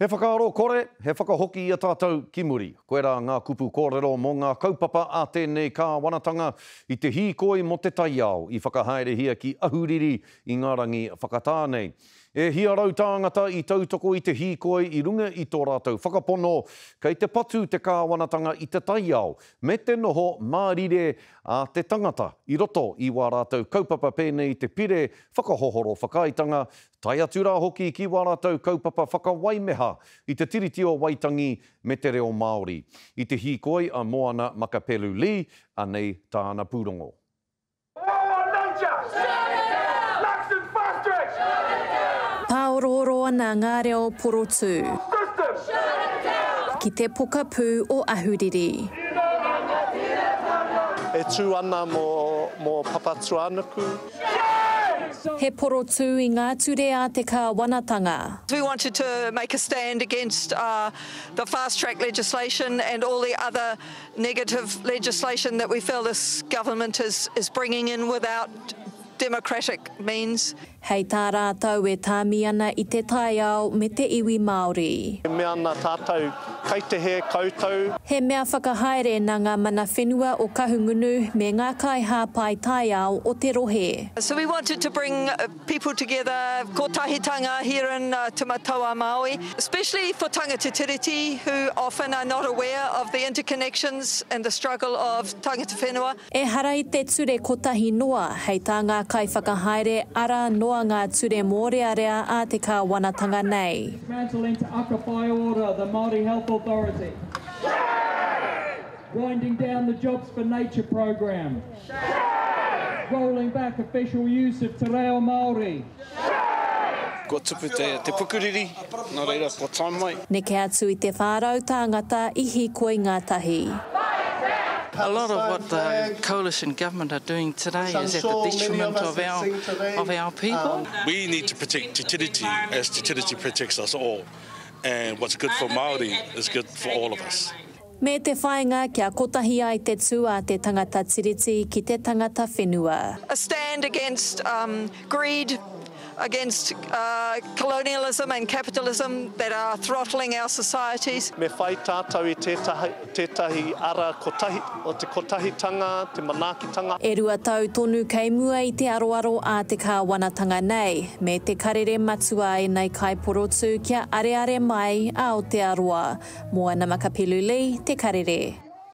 He whakaaro kore, he whakahoki i a tātou ki muri. Koe rā ngā kupu kōrero mō ngā kaupapa a tēnei kāwanatanga i te hīkoi mo te taiao i whakahaere hia ki ahuriri i ngā rangi whakatānei. E hiarau tāngata i tautoko i te hīkoi i runga i tō rātou whakapono kei te patu te kāwanatanga i te taiao me te noho mārire a te tangata i roto i wā rātou kaupapa pēnei te pire whakahohoro whakaitanga tai atu rā hoki ki wā rātou kaupapa whakawaimeha i te tiritio waitangi me te reo Māori. I te hīkoi a Moana Makapelu Lee anei tāna pūrongo. Paororo ana ngā reo porotū. Ki te pokapū o ahuriri. E tū ana mō papatu anaku. He porotū i ngā ture a te kāwanatanga. We wanted to make a stand against the fast-track legislation and all the other negative legislation that we feel this government is bringing in without democratic means. Hei tā rātau e tāmi ana i te taiao me te iwi Māori. He mea ana tātou kei te he koutou. He mea whakahaere nā ngā mana whenua o Kahungunu me ngā kai hāpai taiao o te rohe. So we wanted to bring people together, kotahitanga here in Te Matawa Māui, especially for tangata tiriti who often are not aware of the interconnections and the struggle of tangata whenua. E hara i te ture kotahi noa hei tā ngā kai whakahaere ara noa ngā ture mōrearea a te kāwanatanga nei. Dismantling Te Aka Whai Ora, the Māori Health Authority. Winding down the Jobs for Nature program. Rolling back official use of te reo Māori. Ko tupu te pukuriri, nā reira ko tāmai. Neke atu i te whārau tāngata i hīkoi ngātahi. A lot of what the coalition government are doing today is at the detriment of our people. We need to protect Te Tiriti as Te Tiriti protects us all. And what's good for Māori is good for all of us. Me te whainga kia kotahi ai te tū a te tangata tiriti ki te tangata whenua. A stand against greed, against colonialism and capitalism that are throttling our societies. Me whai tātou i tētahi ara kotahi, o te kotahitanga, te manakitanga. E rua tau tonu kei mua i te aroaro a te kāwanatanga nei, me te karere matua e nei kai porotū kia areare mai a o te aroa. Moana Makapelu Lee, te karere.